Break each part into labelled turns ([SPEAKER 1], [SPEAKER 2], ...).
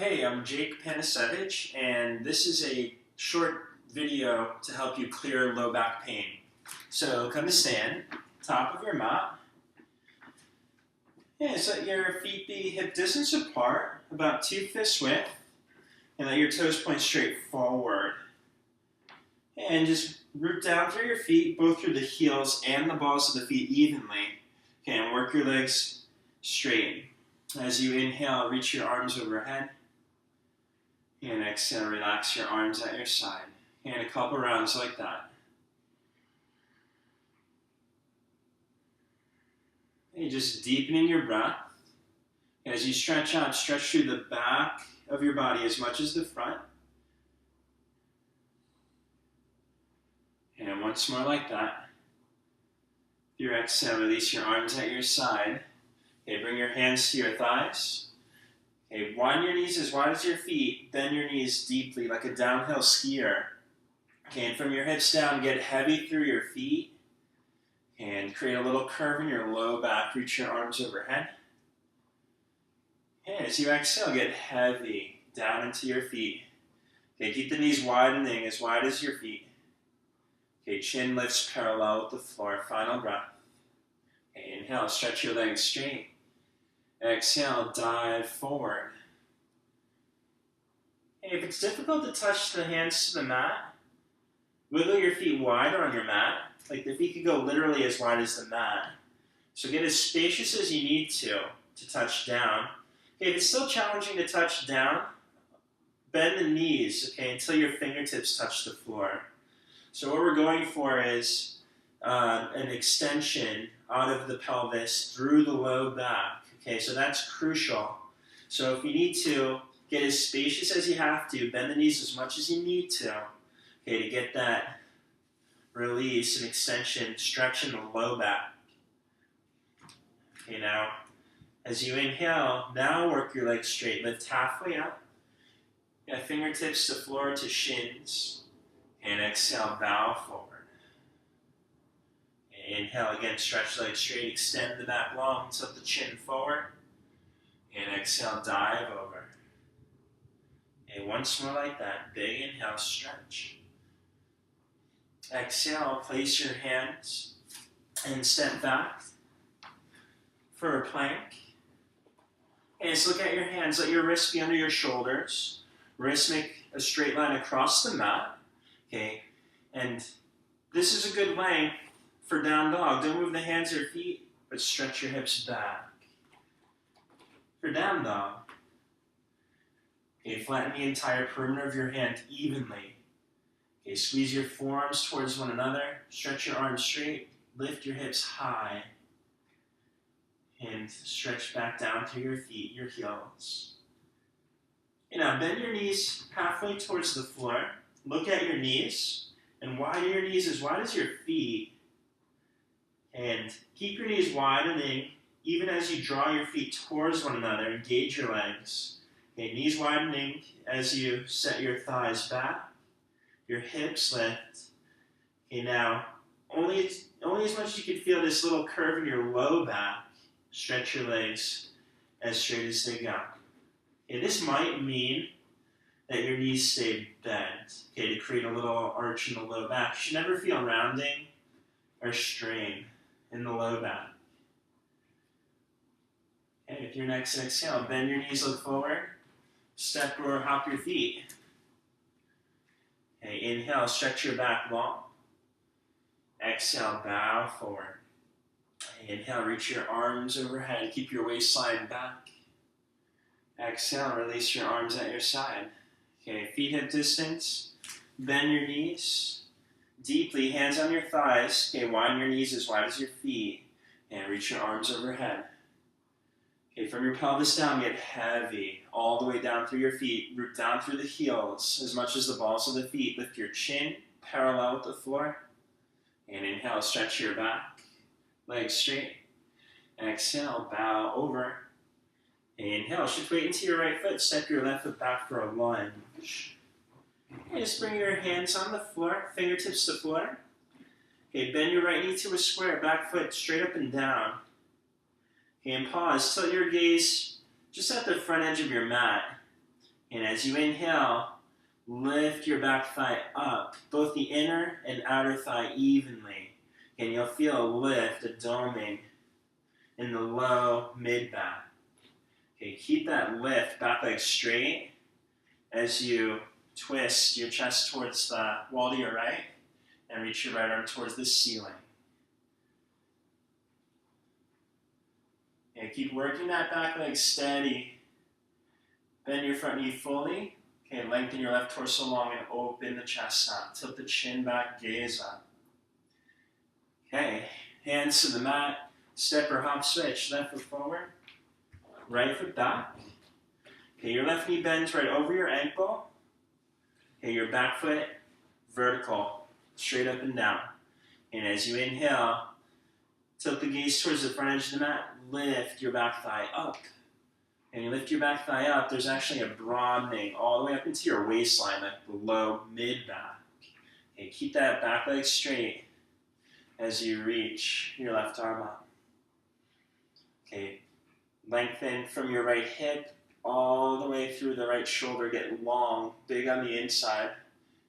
[SPEAKER 1] Hey, I'm Jake Panisevich, and this is a short video to help you clear low back pain. So come to stand, top of your mat, and let your feet be hip distance apart, about 2 fists width, and let your toes point straight forward. And just root down through your feet, both through the heels and the balls of the feet evenly. Okay, and work your legs straight. As you inhale, reach your arms overhead. And exhale, relax your arms at your side. And a couple rounds like that. And just deepening your breath. As you stretch out, stretch through the back of your body as much as the front. And once more like that. Your exhale, release your arms at your side. Okay, bring your hands to your thighs. Okay, widen your knees as wide as your feet. Bend your knees deeply like a downhill skier. Okay, and from your hips down, get heavy through your feet. And create a little curve in your low back. Reach your arms overhead. And as you exhale, get heavy down into your feet. Okay, keep the knees widening as wide as your feet. Okay, chin lifts parallel with the floor. Final breath. Okay, inhale, stretch your legs straight. Exhale, dive forward. Hey, if it's difficult to touch the hands to the mat, wiggle your feet wider on your mat. Like the feet could go literally as wide as the mat. So get as spacious as you need to touch down. Okay, if it's still challenging to touch down, bend the knees, okay, until your fingertips touch the floor. So what we're going for is an extension out of the pelvis through the low back. Okay, so that's crucial. So if you need to, get as spacious as you have to, bend the knees as much as you need to, okay, to get that release and extension, stretch in the low back. Okay, now, as you inhale, now work your legs straight. Lift halfway up. Yeah, fingertips to floor to shins. And exhale, bow forward. Inhale again, stretch legs straight, extend the back long, tilt the chin forward. And exhale, dive over. And once more like that, big inhale, stretch. Exhale, place your hands and step back for a plank. And just look at your hands, let your wrists be under your shoulders. Wrists make a straight line across the mat. Okay, and this is a good length for down dog. Don't move the hands or feet, but stretch your hips back. For down dog, okay, flatten the entire perimeter of your hand evenly. Okay, squeeze your forearms towards one another. Stretch your arms straight. Lift your hips high. And stretch back down through your feet, your heels. Okay, now bend your knees halfway towards the floor. Look at your knees. And widen your knees as wide as your feet. And keep your knees widening even as you draw your feet towards one another. Engage your legs. Okay, knees widening as you set your thighs back. Your hips lift. Okay, now, only as much as you can feel this little curve in your low back, stretch your legs as straight as they go. Okay, this might mean that your knees stay bent, okay, to create a little arch in the low back. You should never feel rounding or strain in the low back. Okay, with your next exhale, bend your knees, look forward, step or hop your feet. Okay, inhale, stretch your back long. Exhale, bow forward. Inhale, reach your arms overhead, keep your waistline back. Exhale, release your arms at your side. Okay, feet hip distance, bend your knees deeply, hands on your thighs. Okay, widen your knees as wide as your feet, and reach your arms overhead. Okay, from your pelvis down, get heavy, all the way down through your feet, root down through the heels, as much as the balls of the feet. Lift your chin parallel with the floor, and inhale, stretch your back, legs straight. Exhale, bow over. Inhale, shift weight into your right foot, step your left foot back for a lunge. Okay, just bring your hands on the floor, fingertips to floor. Okay, bend your right knee to a square, back foot straight up and down. Okay, and pause, tilt your gaze just at the front edge of your mat. And as you inhale, lift your back thigh up, both the inner and outer thigh evenly. And you'll feel a lift, a doming in the low mid-back. Okay, keep that lift, back leg straight as you twist your chest towards the wall to your right and reach your right arm towards the ceiling. Okay, keep working that back leg steady. Bend your front knee fully. Okay, lengthen your left torso long and open the chest out. Tilt the chin back, gaze up. Okay, hands to the mat. Step or hop switch. Left foot forward, right foot back. Okay, your left knee bends right over your ankle. Okay, your back foot vertical, straight up and down. And as you inhale, tilt the gaze towards the front edge of the mat. Lift your back thigh up. And you lift your back thigh up, there's actually a broadening all the way up into your waistline, like the low mid-back. Okay, keep that back leg straight as you reach your left arm up. Okay, lengthen from your right hip all the way through the right shoulder. Get long, big on the inside.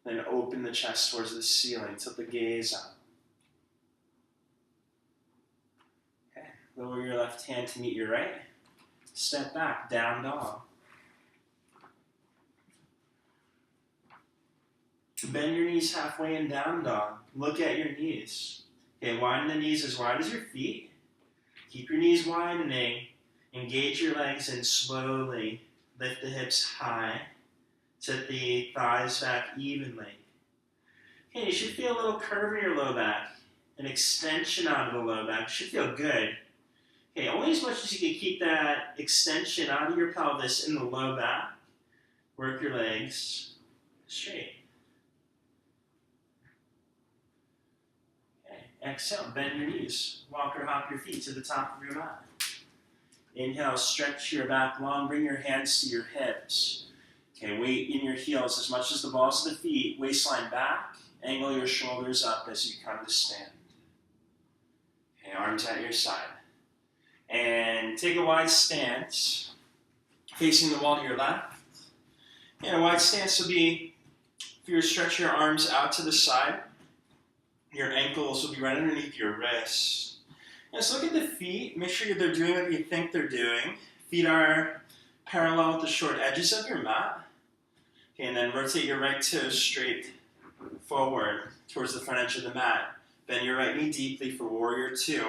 [SPEAKER 1] Then open the chest towards the ceiling. Tilt the gaze up. Okay, lower your left hand to meet your right. Step back, down dog. Bend your knees halfway in down dog. Look at your knees. Okay, widen the knees as wide as your feet. Keep your knees widening. Engage your legs and slowly lift the hips high. Set the thighs back evenly. Okay, you should feel a little curve in your low back. An extension out of the low back. Should feel good. Okay, only as much as you can keep that extension out of your pelvis in the low back. Work your legs straight. Okay, exhale, bend your knees. Walk or hop your feet to the top of your mat. Inhale, stretch your back long, bring your hands to your hips. Okay, weight in your heels as much as the balls of the feet, waistline back, angle your shoulders up as you come to stand. Okay, arms at your side. And take a wide stance, facing the wall to your left. And a wide stance will be, if you stretch your arms out to the side, your ankles will be right underneath your wrists. And so look at the feet, make sure they're doing what you think they're doing. Feet are parallel with the short edges of your mat. Okay, and then rotate your right toe straight forward towards the front edge of the mat. Bend your right knee deeply for warrior two.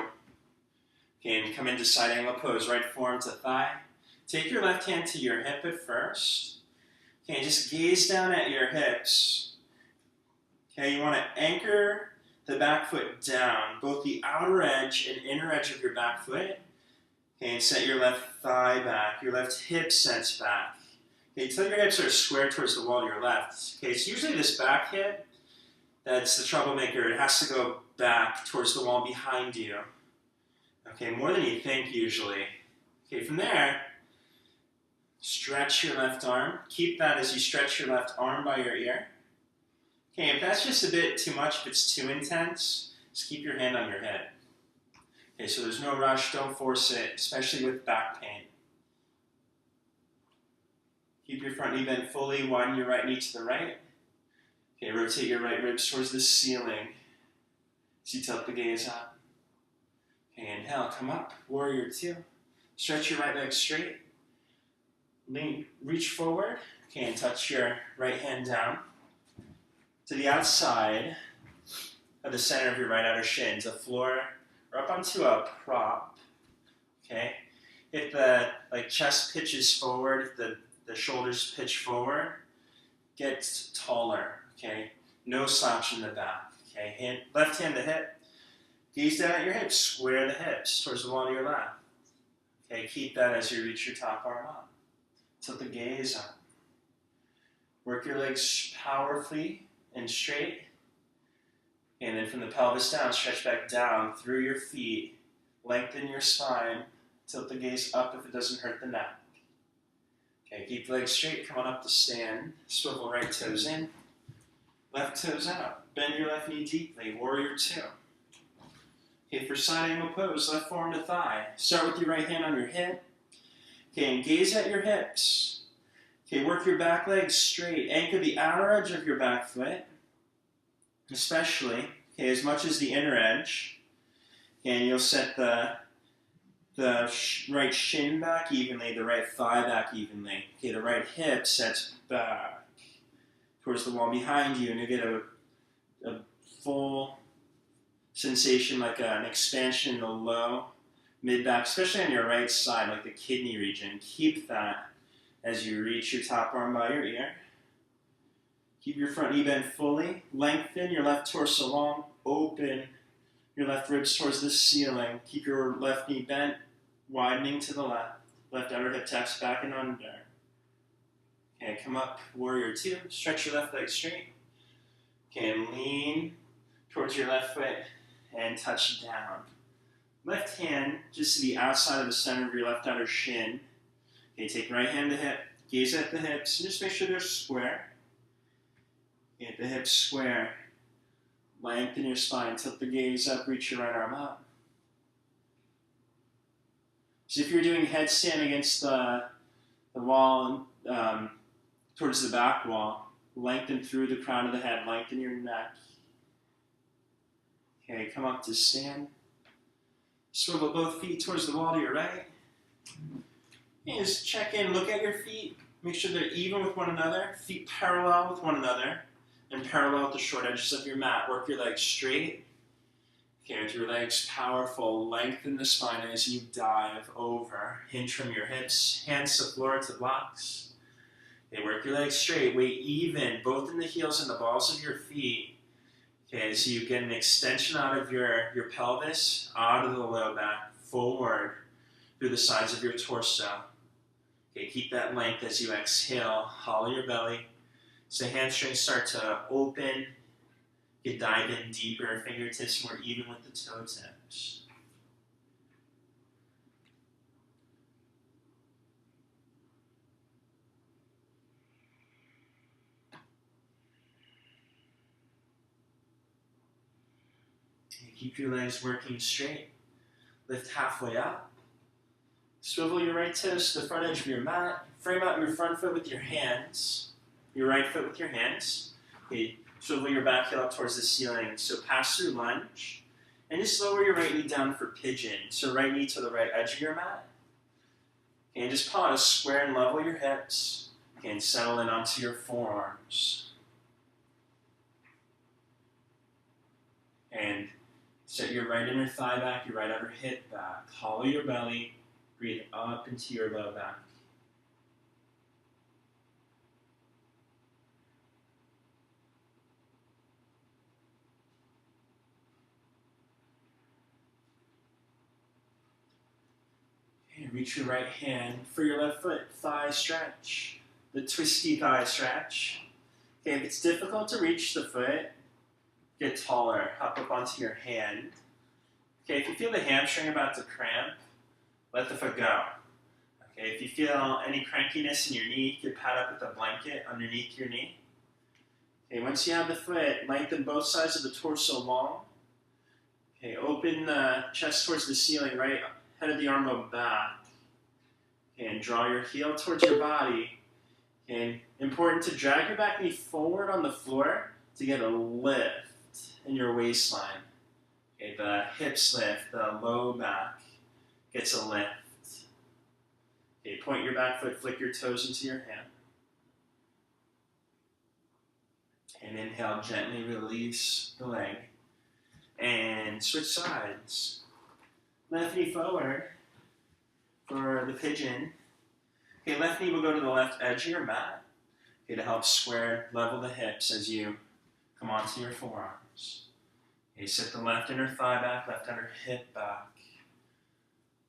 [SPEAKER 1] Okay, and come into side angle pose, right forearm to thigh. Take your left hand to your hip at first. Okay, and just gaze down at your hips. Okay, you want to anchor the back foot down, both the outer edge and inner edge of your back foot. Okay, and set your left thigh back, your left hip sets back. Okay, till your hips are square towards the wall to your left. Okay, it's usually this back hip that's the troublemaker. It has to go back towards the wall behind you. Okay, more than you think usually. Okay, from there, stretch your left arm. Keep that as you stretch your left arm by your ear. Okay, if that's just a bit too much, if it's too intense, just keep your hand on your head. Okay, so there's no rush, don't force it, especially with back pain. Keep your front knee bent fully, widen your right knee to the right. Okay, rotate your right ribs towards the ceiling as you tilt the gaze up. Okay, inhale, come up, warrior two. Stretch your right leg straight. Lean, reach forward. Okay, and touch your right hand down to the outside of the center of your right outer shin, to the floor, or up onto a prop. Okay, if the chest pitches forward, if the shoulders pitch forward, get taller. Okay, no slouch in the back. Okay, left hand to hip. Gaze down at your hips, square the hips towards the wall to your left. Okay, keep that as you reach your top arm up. Tilt the gaze up. Work your legs powerfully and straight. And then from the pelvis down, stretch back down through your feet. Lengthen your spine. Tilt the gaze up if it doesn't hurt the neck. Okay, keep the legs straight. Come on up to stand. Swivel right toes in. Left toes out. Bend your left knee deeply. Warrior two. Okay, for side angle pose, left forearm to thigh. Start with your right hand on your hip. Okay, and gaze at your hips. Okay, work your back leg straight. Anchor the outer edge of your back foot, especially, okay, as much as the inner edge. And you'll set the right shin back evenly, the right thigh back evenly. Okay, the right hip sets back towards the wall behind you, and you get a full sensation like an expansion in the low, mid back, especially on your right side, like the kidney region. Keep that as you reach your top arm by your ear. Keep your front knee bent fully. Lengthen your left torso long. Open your left ribs towards the ceiling. Keep your left knee bent, widening to the left. Left outer hip taps back and under. Okay, come up, warrior two. Stretch your left leg straight. Okay, and lean towards your left foot and touch down. Left hand just to the outside of the center of your left outer shin. Okay, take right hand to hip, gaze at the hips, and just make sure they're square. Get the hips square. Lengthen your spine, tilt the gaze up, reach your right arm up. So if you're doing headstand against the wall, towards the back wall, lengthen through the crown of the head, lengthen your neck. Okay, come up to stand. Swivel both feet towards the wall to your right. And just check in, look at your feet. Make sure they're even with one another. Feet parallel with one another. And parallel with the short edges of your mat. Work your legs straight. Okay, with your legs powerful, lengthen the spine as you dive over. Hinge from your hips, hands to floor to blocks. Okay, work your legs straight, weight even, both in the heels and the balls of your feet. Okay, as you get an extension out of your pelvis, out of the low back, forward through the sides of your torso. Okay, keep that length as you exhale, hollow your belly. So hamstrings start to open. You dive in deeper, fingertips more even with the toe tips. Keep your legs working straight. Lift halfway up. Swivel your right toes to the front edge of your mat. Frame out your front foot with your hands. Your right foot with your hands. Okay, swivel your back heel up towards the ceiling. So pass through lunge. And just lower your right knee down for pigeon. So right knee to the right edge of your mat. Okay, and just pause, square and level your hips. Okay, and settle in onto your forearms. And set your right inner thigh back, your right outer hip back. Hollow your belly. Breathe up into your low back. And reach your right hand for your left foot. Thigh stretch. The twisty thigh stretch. Okay, if it's difficult to reach the foot, get taller. Hop up onto your hand. Okay, if you feel the hamstring about to cramp, let the foot go. Okay, if you feel any crankiness in your knee, you can pad up with a blanket underneath your knee. Okay, once you have the foot, lengthen both sides of the torso long. Okay, open the chest towards the ceiling, right head of the arm bone back. Okay, and draw your heel towards your body. Okay, important to drag your back knee forward on the floor to get a lift in your waistline. Okay, the hips lift, the low back gets a lift. Okay, point your back foot, flick your toes into your hand. And inhale, gently release the leg. And switch sides. Left knee forward for the pigeon. Okay, left knee will go to the left edge of your mat. Okay, to help square, level the hips as you come onto your forearms. Okay, sit the left inner thigh back, left outer hip back.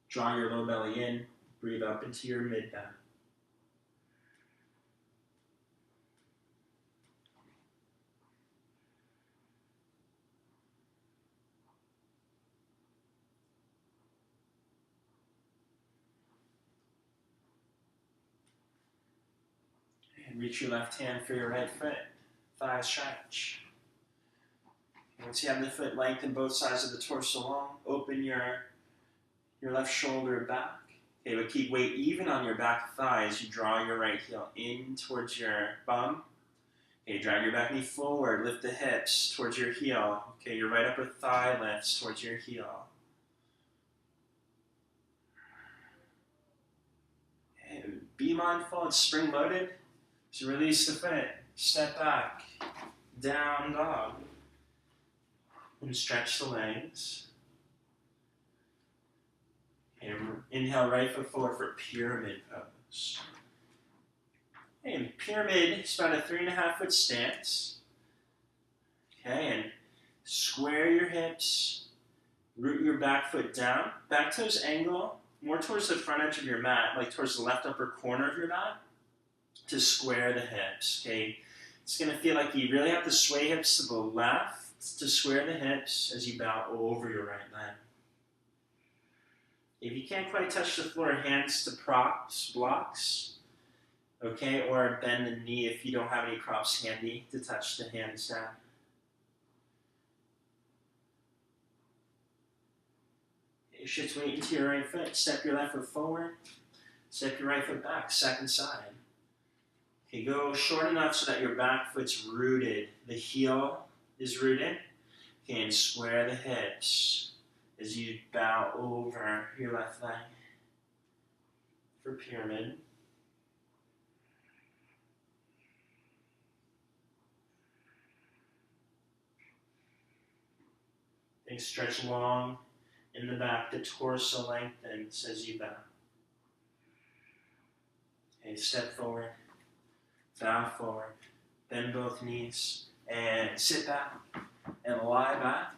[SPEAKER 1] Draw your low belly in. Breathe up into your mid back. And reach your left hand for your right foot. Thigh stretch. Once you have the foot, lengthen both sides of the torso long. Open your left shoulder back. Okay, but keep weight even on your back thigh as you draw your right heel in towards your bum. Okay, drag your back knee forward, lift the hips towards your heel. Okay, your right upper thigh lifts towards your heel. Okay, be mindful, it's spring loaded. So release the foot, step back, down dog. And stretch the legs. And inhale, right foot forward for pyramid pose. And pyramid is about a 3.5 foot stance. Okay, and square your hips, root your back foot down, back toes angle more towards the front edge of your mat, like towards the left upper corner of your mat, to square the hips. Okay, it's going to feel like you really have to sway hips to the left to square the hips as you bow over your right leg. If you can't quite touch the floor, hands to props, blocks, okay, or bend the knee if you don't have any props handy to touch the hands down. Okay, shift weight into your right foot, step your left foot forward, step your right foot back, second side. Okay, go short enough so that your back foot's rooted, the heel is rooted. Okay, and square the hips as you bow over your left leg for pyramid. And stretch long in the back, the torso lengthens as you bow. Okay, step forward, bow forward, bend both knees, and sit back and lie back.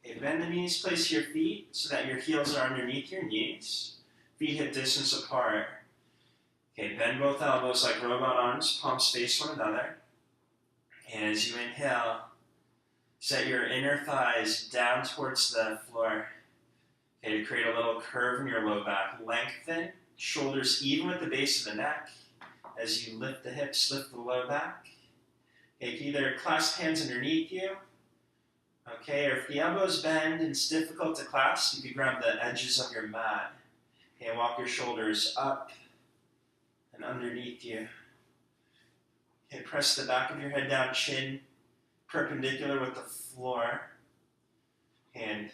[SPEAKER 1] Okay, bend the knees, place your feet so that your heels are underneath your knees. Feet hip distance apart. Okay, bend both elbows like robot arms, palms face one another. And as you inhale, set your inner thighs down towards the floor. Okay, to create a little curve in your low back. Lengthen, shoulders even with the base of the neck. As you lift the hips, lift the low back. Okay, you can either clasp hands underneath you. Okay, or if the elbows bend and it's difficult to clasp, you can grab the edges of your mat. Okay, and walk your shoulders up and underneath you. Okay, press the back of your head down, chin perpendicular with the floor. And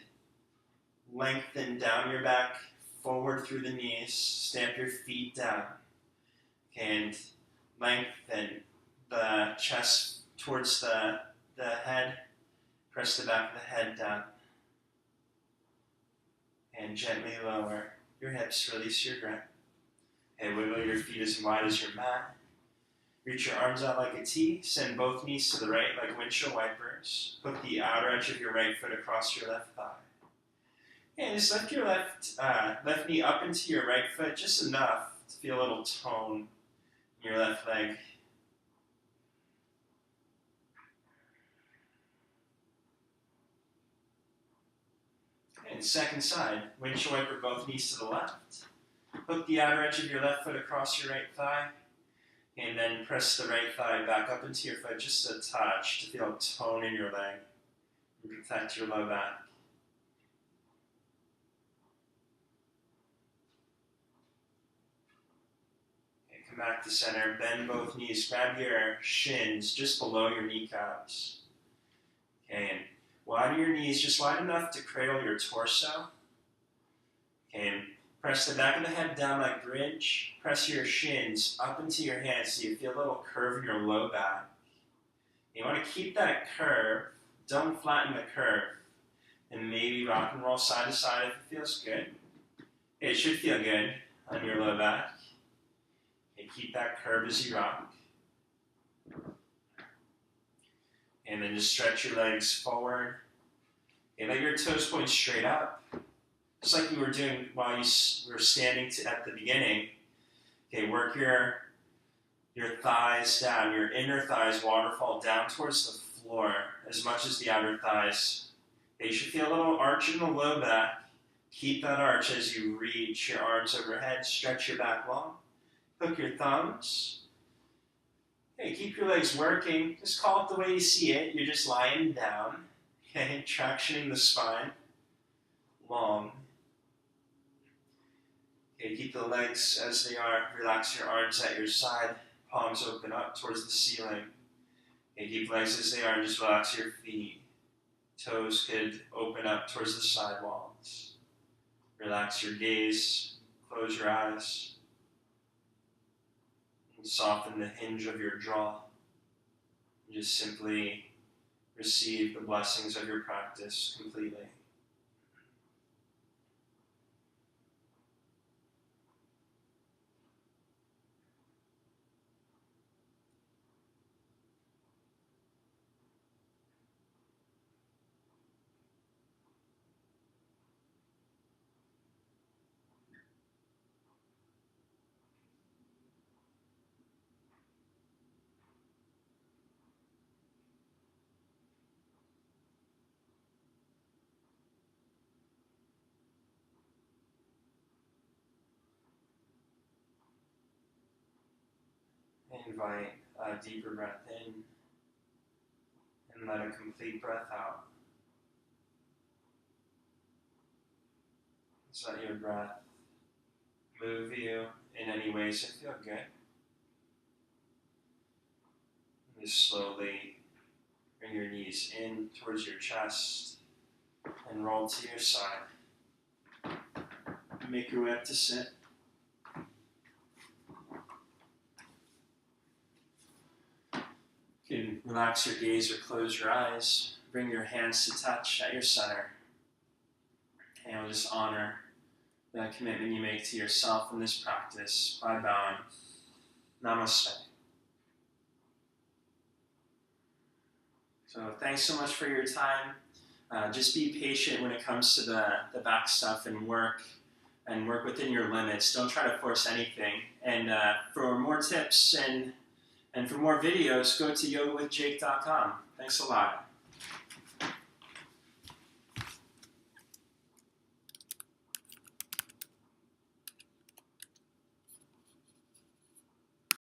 [SPEAKER 1] lengthen down your back, forward through the knees, stamp your feet down. And lengthen the chest towards the head. Press the back of the head down. And gently lower your hips, release your grip. And wiggle your feet as wide as your mat. Reach your arms out like a T. Send both knees to the right like windshield wipers. Hook the outer edge of your right foot across your left thigh. And just lift your left knee up into your right foot, just enough to feel a little tone in your left leg. And second side, windshield wiper both knees to the left. Hook the outer edge of your left foot across your right thigh. And then press the right thigh back up into your foot just a touch to feel tone in your leg and protect your low back. Okay, come back to center. Bend both knees. Grab your shins just below your kneecaps. Okay, and widen your knees just wide enough to cradle your torso. Okay, and press the back of the head down like bridge. Press your shins up into your hands so you feel a little curve in your low back. You want to keep that curve. Don't flatten the curve. And maybe rock and roll side to side if it feels good. It should feel good on your low back. And keep that curve as you rock. And then just stretch your legs forward. And let your toes point straight up. Just like you were doing while you were standing at the beginning. Okay, work your thighs down, your inner thighs waterfall down towards the floor as much as the outer thighs. Okay, you should feel a little arch in the low back. Keep that arch as you reach your arms overhead, stretch your back long. Hook your thumbs. Okay, keep your legs working. Just call it the way you see it. You're just lying down. Okay, tractioning the spine. Long. Okay, Okay, keep the legs as they are. Relax your arms at your side. Palms open up towards the ceiling. Okay, keep legs as they are and just relax your feet. Toes could open up towards the side walls. Relax your gaze. Close your eyes. And soften the hinge of your jaw. And just simply receive the blessings of your practice completely. Invite a deeper breath in and let a complete breath out. Just let your breath move you in any ways that feel good. And just slowly bring your knees in towards your chest and roll to your side. Make your way up to sit. You can relax your gaze or close your eyes. Bring your hands to touch at your center. And we'll just honor the commitment you make to yourself in this practice by bowing. Namaste. So thanks so much for your time. Just be patient when it comes to the back stuff and work within your limits. Don't try to force anything. And for more tips and for more videos, go to yogawithjake.com. Thanks a lot.